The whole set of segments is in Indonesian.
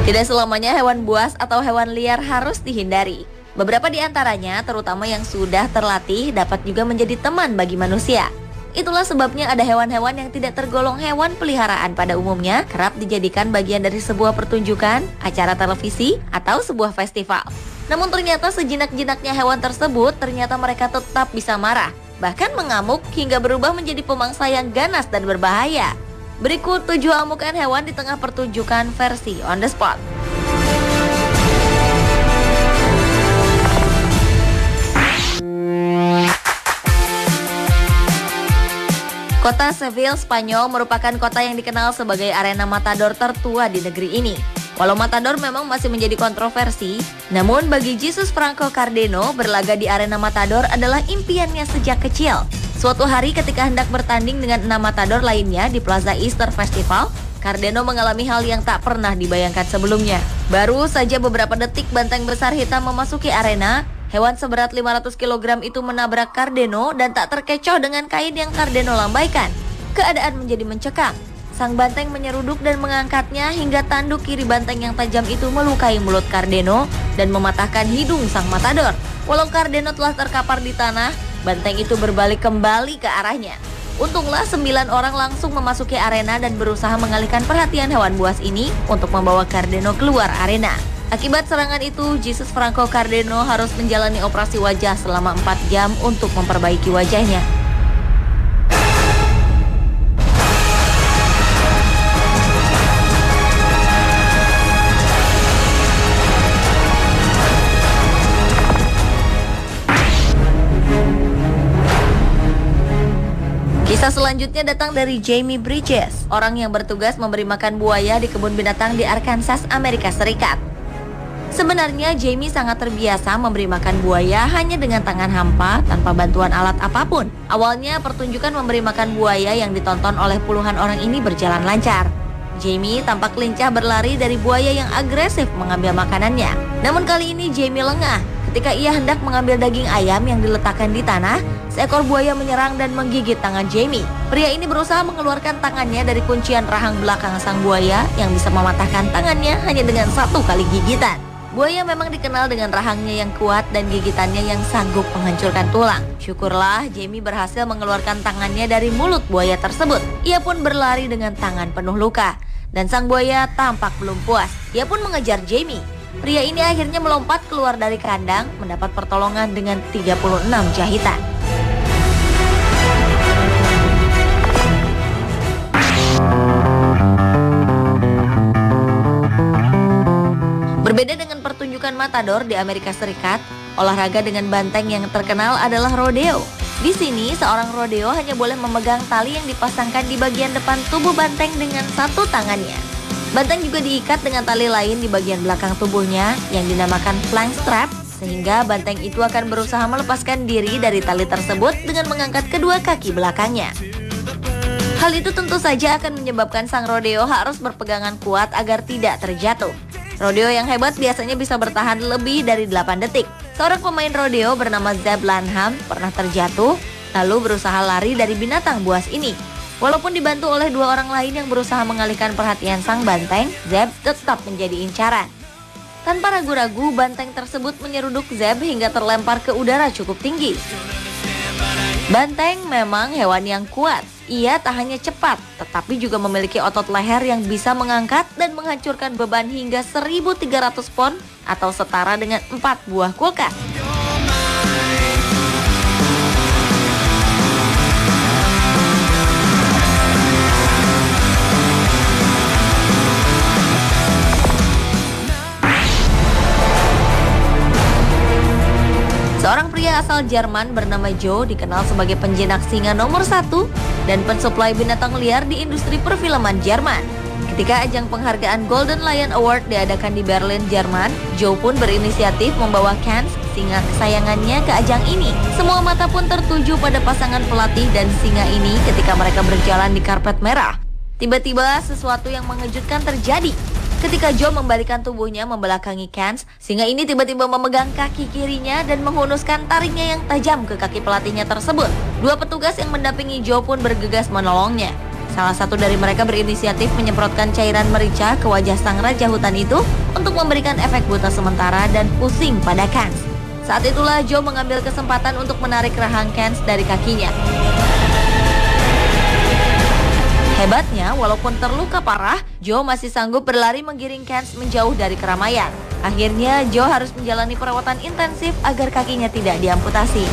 Tidak selamanya hewan buas atau hewan liar harus dihindari. Beberapa di antaranya, terutama yang sudah terlatih, dapat juga menjadi teman bagi manusia. Itulah sebabnya ada hewan-hewan yang tidak tergolong hewan peliharaan pada umumnya kerap dijadikan bagian dari sebuah pertunjukan, acara televisi, atau sebuah festival. Namun ternyata sejinak-jinaknya hewan tersebut ternyata mereka tetap bisa marah, bahkan mengamuk hingga berubah menjadi pemangsa yang ganas dan berbahaya. Berikut 7 amukan hewan di tengah pertunjukan versi on the spot. Kota Seville, Spanyol merupakan kota yang dikenal sebagai arena matador tertua di negeri ini. Walau matador memang masih menjadi kontroversi, namun bagi Jesus Franco Cardeno, berlaga di arena matador adalah impiannya sejak kecil. Suatu hari ketika hendak bertanding dengan 6 matador lainnya di Plaza Easter Festival, Cardeno mengalami hal yang tak pernah dibayangkan sebelumnya. Baru saja beberapa detik banteng besar hitam memasuki arena, hewan seberat 500 kg itu menabrak Cardeno dan tak terkecoh dengan kain yang Cardeno lambaikan. Keadaan menjadi mencekam. Sang banteng menyeruduk dan mengangkatnya hingga tanduk kiri banteng yang tajam itu melukai mulut Cardeno dan mematahkan hidung sang matador. Walau Cardeno telah terkapar di tanah, banteng itu berbalik kembali ke arahnya. Untunglah 9 orang langsung memasuki arena dan berusaha mengalihkan perhatian hewan buas ini untuk membawa Cardeno keluar arena. Akibat serangan itu, Jesus Franco Cardeno harus menjalani operasi wajah selama 4 jam untuk memperbaiki wajahnya. Kisah selanjutnya datang dari Jamie Bridges, orang yang bertugas memberi makan buaya di kebun binatang di Arkansas, Amerika Serikat. Sebenarnya Jamie sangat terbiasa memberi makan buaya hanya dengan tangan hampa tanpa bantuan alat apapun. Awalnya pertunjukan memberi makan buaya yang ditonton oleh puluhan orang ini berjalan lancar. Jamie tampak lincah berlari dari buaya yang agresif mengambil makanannya. Namun kali ini Jamie lengah. Ketika ia hendak mengambil daging ayam yang diletakkan di tanah, seekor buaya menyerang dan menggigit tangan Jamie. Pria ini berusaha mengeluarkan tangannya dari kuncian rahang belakang sang buaya yang bisa mematahkan tangannya hanya dengan 1 kali gigitan. Buaya memang dikenal dengan rahangnya yang kuat dan gigitannya yang sanggup menghancurkan tulang. Syukurlah Jamie berhasil mengeluarkan tangannya dari mulut buaya tersebut. Ia pun berlari dengan tangan penuh luka. Dan sang buaya tampak belum puas. Ia pun mengejar Jamie. Pria ini akhirnya melompat keluar dari kandang, mendapat pertolongan dengan 36 jahitan. Berbeda dengan pertunjukan matador di Amerika Serikat, olahraga dengan banteng yang terkenal adalah rodeo. Di sini, seorang rodeo hanya boleh memegang tali yang dipasangkan di bagian depan tubuh banteng dengan 1 tangannya. Banteng juga diikat dengan tali lain di bagian belakang tubuhnya yang dinamakan flank strap, sehingga banteng itu akan berusaha melepaskan diri dari tali tersebut dengan mengangkat kedua kaki belakangnya. Hal itu tentu saja akan menyebabkan sang rodeo harus berpegangan kuat agar tidak terjatuh. Rodeo yang hebat biasanya bisa bertahan lebih dari 8 detik. Seorang pemain rodeo bernama Zeb Lanham pernah terjatuh, lalu berusaha lari dari binatang buas ini. Walaupun dibantu oleh 2 orang lain yang berusaha mengalihkan perhatian sang banteng, Zeb tetap menjadi incaran. Tanpa ragu-ragu, banteng tersebut menyeruduk Zeb hingga terlempar ke udara cukup tinggi. Banteng memang hewan yang kuat. Ia tak hanya cepat, tetapi juga memiliki otot leher yang bisa mengangkat dan menghancurkan beban hingga 1.300 pon atau setara dengan 4 buah kulkas. Seorang pria asal Jerman bernama Joe dikenal sebagai penjinak singa nomor 1 dan pensuplai binatang liar di industri perfilman Jerman. Ketika ajang penghargaan Golden Lion Award diadakan di Berlin, Jerman, Joe pun berinisiatif membawa Cannes, singa kesayangannya, ke ajang ini. Semua mata pun tertuju pada pasangan pelatih dan singa ini ketika mereka berjalan di karpet merah. Tiba-tiba sesuatu yang mengejutkan terjadi. Ketika Joe membalikan tubuhnya membelakangi Cannes, singa ini tiba-tiba memegang kaki kirinya dan menghunuskan taringnya yang tajam ke kaki pelatihnya tersebut. 2 petugas yang mendampingi Joe pun bergegas menolongnya. Salah satu dari mereka berinisiatif menyemprotkan cairan merica ke wajah sang raja hutan itu untuk memberikan efek buta sementara dan pusing pada Kans. Saat itulah Joe mengambil kesempatan untuk menarik rahang Kans dari kakinya. Hebatnya, walaupun terluka parah, Joe masih sanggup berlari menggiring Kans menjauh dari keramaian. Akhirnya, Joe harus menjalani perawatan intensif agar kakinya tidak diamputasi.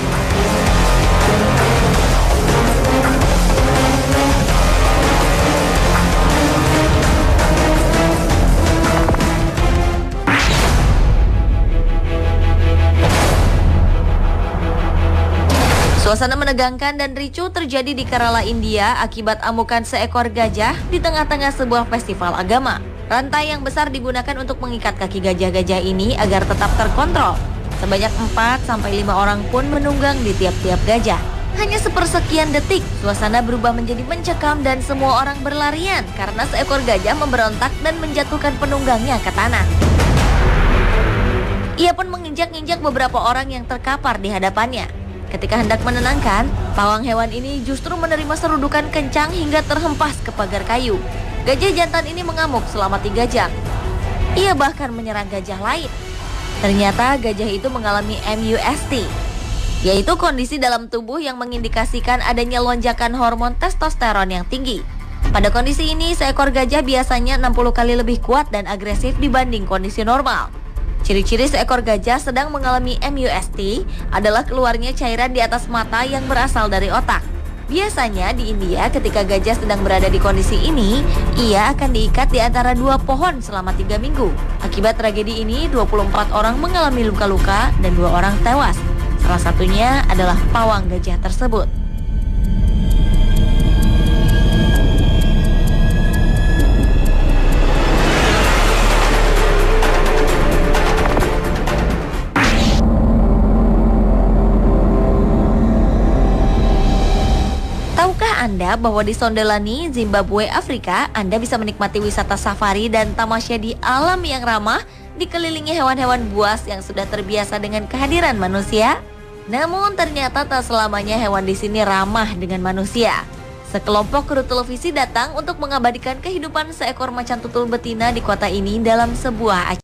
Suasana menegangkan dan ricuh terjadi di Kerala, India akibat amukan seekor gajah di tengah-tengah sebuah festival agama. Rantai yang besar digunakan untuk mengikat kaki gajah-gajah ini agar tetap terkontrol. Sebanyak 4-5 orang pun menunggang di tiap-tiap gajah. Hanya sepersekian detik, suasana berubah menjadi mencekam dan semua orang berlarian karena seekor gajah memberontak dan menjatuhkan penunggangnya ke tanah. Ia pun menginjak-injak beberapa orang yang terkapar di hadapannya. Ketika hendak menenangkan, pawang hewan ini justru menerima serudukan kencang hingga terhempas ke pagar kayu. Gajah jantan ini mengamuk selama 3 jam. Ia bahkan menyerang gajah lain. Ternyata gajah itu mengalami MUST, yaitu kondisi dalam tubuh yang mengindikasikan adanya lonjakan hormon testosteron yang tinggi. Pada kondisi ini, seekor gajah biasanya 60 kali lebih kuat dan agresif dibanding kondisi normal. Ciri-ciri seekor gajah sedang mengalami MUST adalah keluarnya cairan di atas mata yang berasal dari otak. Biasanya di India ketika gajah sedang berada di kondisi ini, ia akan diikat di antara 2 pohon selama 3 minggu. Akibat tragedi ini, 24 orang mengalami luka-luka dan 2 orang tewas. Salah satunya adalah pawang gajah tersebut. Tahukah Anda bahwa di Sondelani, Zimbabwe, Afrika, Anda bisa menikmati wisata safari dan tamasya di alam yang ramah, dikelilingi hewan-hewan buas yang sudah terbiasa dengan kehadiran manusia? Namun ternyata tak selamanya hewan di sini ramah dengan manusia. Sekelompok kru televisi datang untuk mengabadikan kehidupan seekor macan tutul betina di kota ini dalam sebuah acara.